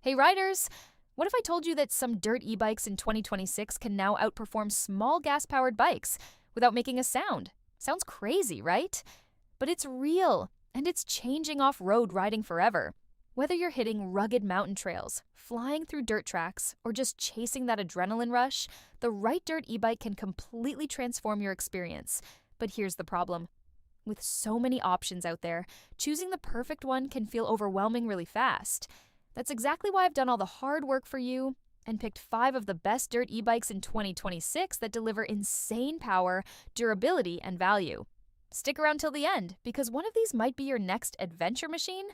Hey riders! What if I told you that some dirt e-bikes in 2026 can now outperform small gas-powered bikes without making a sound? Sounds crazy, right? But it's real, and it's changing off-road riding forever. Whether you're hitting rugged mountain trails, flying through dirt tracks, or just chasing that adrenaline rush, the right dirt e-bike can completely transform your experience. But here's the problem. With so many options out there, choosing the perfect one can feel overwhelming really fast. That's exactly why I've done all the hard work for you and picked 5 of the best dirt e-bikes in 2026 that deliver insane power, durability, and value. Stick around till the end, because one of these might be your next adventure machine.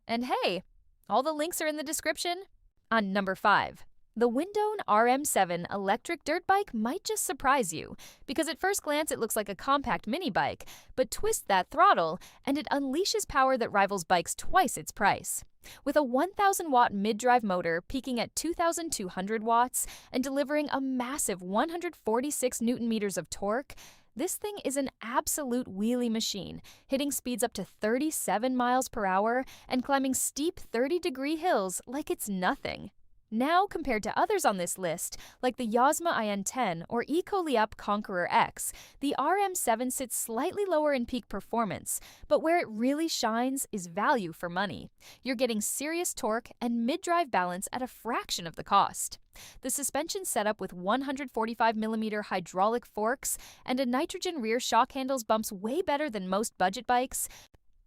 And hey, all the links are in the description. On number 5, the Windone RM7 electric dirt bike might just surprise you, because at first glance it looks like a compact mini bike, but twist that throttle and it unleashes power that rivals bikes twice its price. With a 1,000-watt mid-drive motor peaking at 2,200 watts and delivering a massive 146 newton-meters of torque, this thing is an absolute wheelie machine, hitting speeds up to 37 miles per hour and climbing steep 30-degree hills like it's nothing. Now, compared to others on this list, like the Yozma IN10 or ECOLEAP Conqueror X, the RM7 sits slightly lower in peak performance, but where it really shines is value for money. You're getting serious torque and mid-drive balance at a fraction of the cost. The suspension setup with 145mm hydraulic forks and a nitrogen rear shock handles bumps way better than most budget bikes.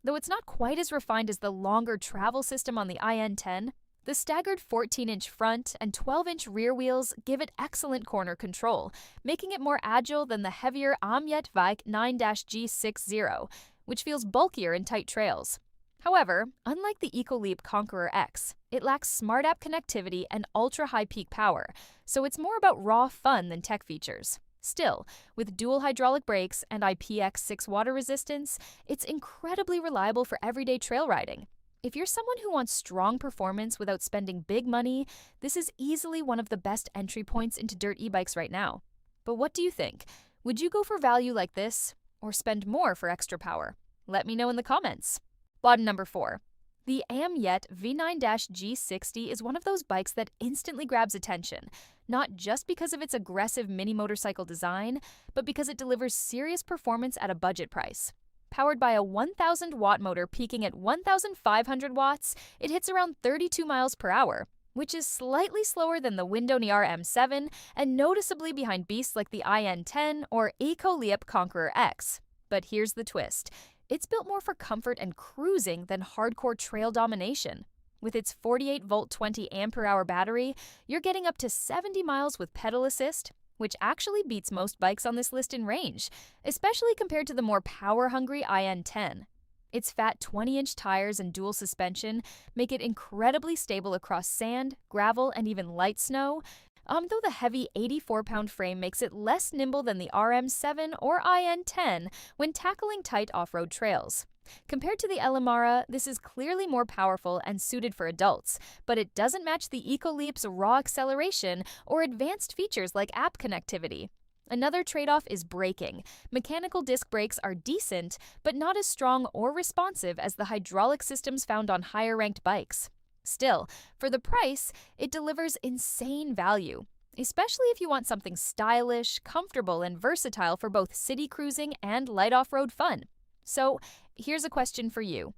Though it's not quite as refined as the longer travel system on the IN10, the staggered 14-inch front and 12-inch rear wheels give it excellent corner control, making it more agile than the heavier AMYET 9-G60, which feels bulkier in tight trails. However, unlike the ECOLEAP Conqueror X, it lacks smart app connectivity and ultra-high peak power, so it's more about raw fun than tech features. Still, with dual hydraulic brakes and IPX6 water resistance, it's incredibly reliable for everyday trail riding. If you're someone who wants strong performance without spending big money, this is easily one of the best entry points into dirt e-bikes right now. But what do you think? Would you go for value like this, or spend more for extra power? Let me know in the comments. Bottom number 4. The AMYET V9-G60 is one of those bikes that instantly grabs attention, not just because of its aggressive mini motorcycle design, but because it delivers serious performance at a budget price. Powered by a 1,000-watt motor peaking at 1,500 watts, it hits around 32 miles per hour, which is slightly slower than the Windone RM7 and noticeably behind beasts like the IN10 or ECOLEAP Conqueror X. But here's the twist. It's built more for comfort and cruising than hardcore trail domination. With its 48-volt 20-ampere-hour battery, you're getting up to 70 miles with pedal assist, which actually beats most bikes on this list in range, especially compared to the more power-hungry IN10. Its fat 20-inch tires and dual suspension make it incredibly stable across sand, gravel, and even light snow, though the heavy 84-pound frame makes it less nimble than the RM7 or IN10 when tackling tight off-road trails. Compared to the ELEMARA, this is clearly more powerful and suited for adults, but it doesn't match the ECOLEAP's raw acceleration or advanced features like app connectivity. Another trade-off is braking. Mechanical disc brakes are decent, but not as strong or responsive as the hydraulic systems found on higher-ranked bikes. Still, for the price, it delivers insane value, especially if you want something stylish, comfortable, and versatile for both city cruising and light off-road fun. So, here's a question for you.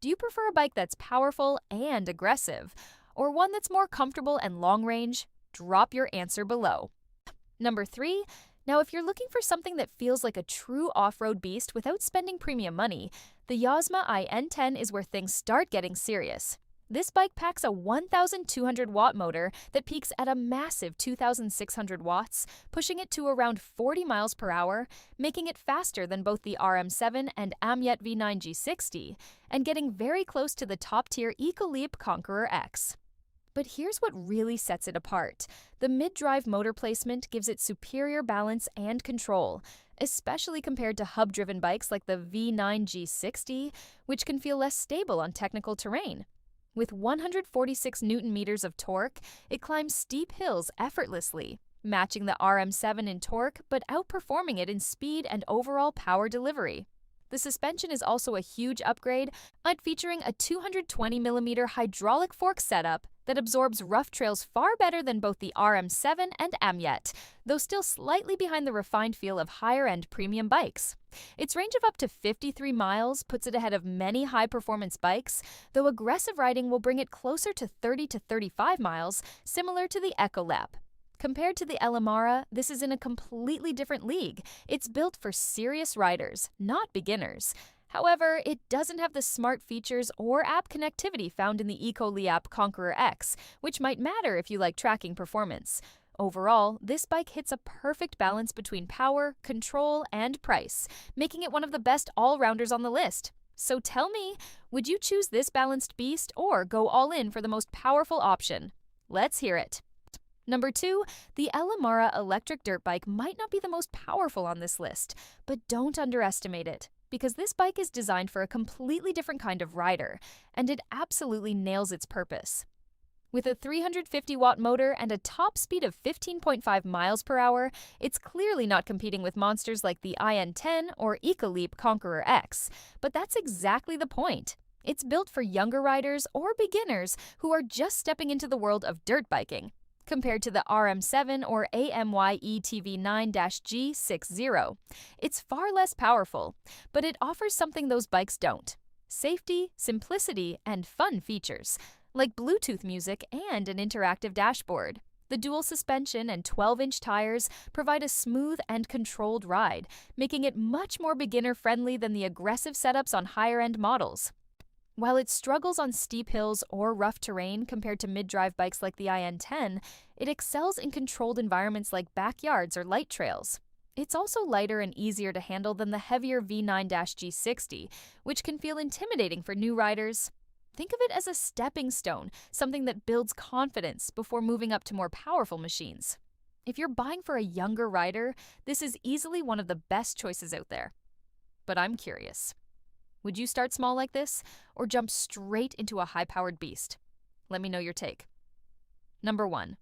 Do you prefer a bike that's powerful and aggressive, or one that's more comfortable and long-range? Drop your answer below. Number 3. Now, if you're looking for something that feels like a true off-road beast without spending premium money, the Yozma IN10 is where things start getting serious. This bike packs a 1,200-watt motor that peaks at a massive 2,600 watts, pushing it to around 40 miles per hour, making it faster than both the RM7 and AMYET V9-G60, and getting very close to the top-tier ECOLEAP Conqueror X. But here's what really sets it apart. The mid-drive motor placement gives it superior balance and control, especially compared to hub-driven bikes like the V9-G60, which can feel less stable on technical terrain. With 146 newton-meters of torque, it climbs steep hills effortlessly, matching the RM7 in torque but outperforming it in speed and overall power delivery. The suspension is also a huge upgrade, featuring a 220mm hydraulic fork setup that absorbs rough trails far better than both the RM7 and AMYET, though still slightly behind the refined feel of higher-end premium bikes. Its range of up to 53 miles puts it ahead of many high-performance bikes, though aggressive riding will bring it closer to 30 to 35 miles, similar to the ECOLEAP. Compared to the ELEMARA, this is in a completely different league. It's built for serious riders, not beginners. However, it doesn't have the smart features or app connectivity found in the ECOLEAP Conqueror X, which might matter if you like tracking performance. Overall, this bike hits a perfect balance between power, control, and price, making it one of the best all-rounders on the list. So tell me, would you choose this balanced beast or go all in for the most powerful option? Let's hear it. Number 2, the ELEMARA electric dirt bike might not be the most powerful on this list, but don't underestimate it, because this bike is designed for a completely different kind of rider, and it absolutely nails its purpose. With a 350-watt motor and a top speed of 15.5 miles per hour, it's clearly not competing with monsters like the IN10 or ECOLEAP Conqueror X, but that's exactly the point. It's built for younger riders or beginners who are just stepping into the world of dirt biking. Compared to the RM7 or AMYET V9-G60. It's far less powerful, but it offers something those bikes don't: safety, simplicity, and fun features, like Bluetooth music and an interactive dashboard. The dual suspension and 12-inch tires provide a smooth and controlled ride, making it much more beginner-friendly than the aggressive setups on higher-end models. While it struggles on steep hills or rough terrain compared to mid-drive bikes like the IN10, it excels in controlled environments like backyards or light trails. It's also lighter and easier to handle than the heavier V9-G60, which can feel intimidating for new riders. Think of it as a stepping stone, something that builds confidence before moving up to more powerful machines. If you're buying for a younger rider, this is easily one of the best choices out there. But I'm curious. Would you start small like this, or jump straight into a high-powered beast? Let me know your take. Number 1.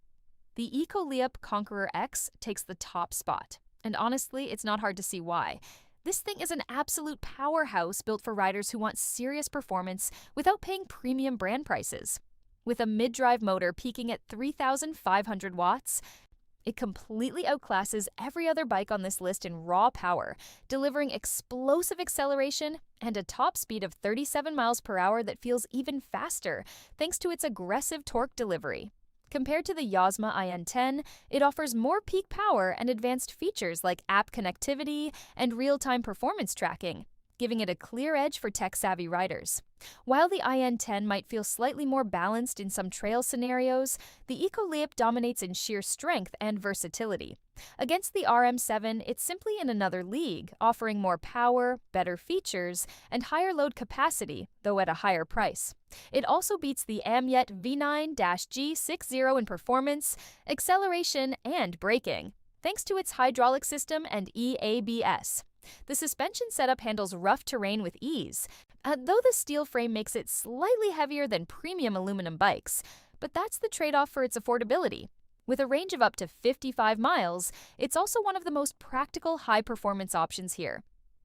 The ECOLEAP Conqueror X takes the top spot, and honestly, it's not hard to see why. This thing is an absolute powerhouse built for riders who want serious performance without paying premium brand prices. With a mid-drive motor peaking at 3,500 watts, it completely outclasses every other bike on this list in raw power, delivering explosive acceleration and a top speed of 37 miles per hour that feels even faster, thanks to its aggressive torque delivery. Compared to the Yozma IN10, it offers more peak power and advanced features like app connectivity and real-time performance tracking, giving it a clear edge for tech-savvy riders. While the IN10 might feel slightly more balanced in some trail scenarios, the ECOLEAP dominates in sheer strength and versatility. Against the RM7, it's simply in another league, offering more power, better features, and higher load capacity, though at a higher price. It also beats the AMYET V9-G60 in performance, acceleration, and braking, thanks to its hydraulic system and EABS. The suspension setup handles rough terrain with ease, though the steel frame makes it slightly heavier than premium aluminum bikes, but that's the trade-off for its affordability. With a range of up to 55 miles, it's also one of the most practical high-performance options here.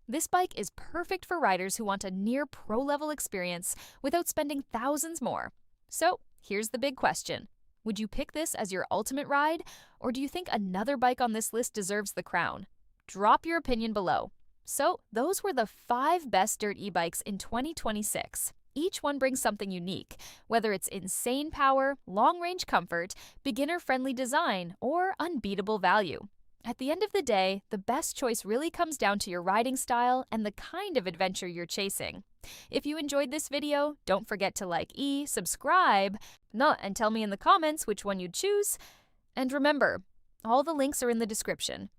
This bike is perfect for riders who want a near pro-level experience without spending thousands more. So, here's the big question. Would you pick this as your ultimate ride, or do you think another bike on this list deserves the crown? Drop your opinion below. So, those were the 5 best dirt e-bikes in 2026. Each one brings something unique, whether it's insane power, long-range comfort, beginner-friendly design, or unbeatable value. At the end of the day, the best choice really comes down to your riding style and the kind of adventure you're chasing. If you enjoyed this video, don't forget to subscribe, and tell me in the comments which one you'd choose. And remember, all the links are in the description.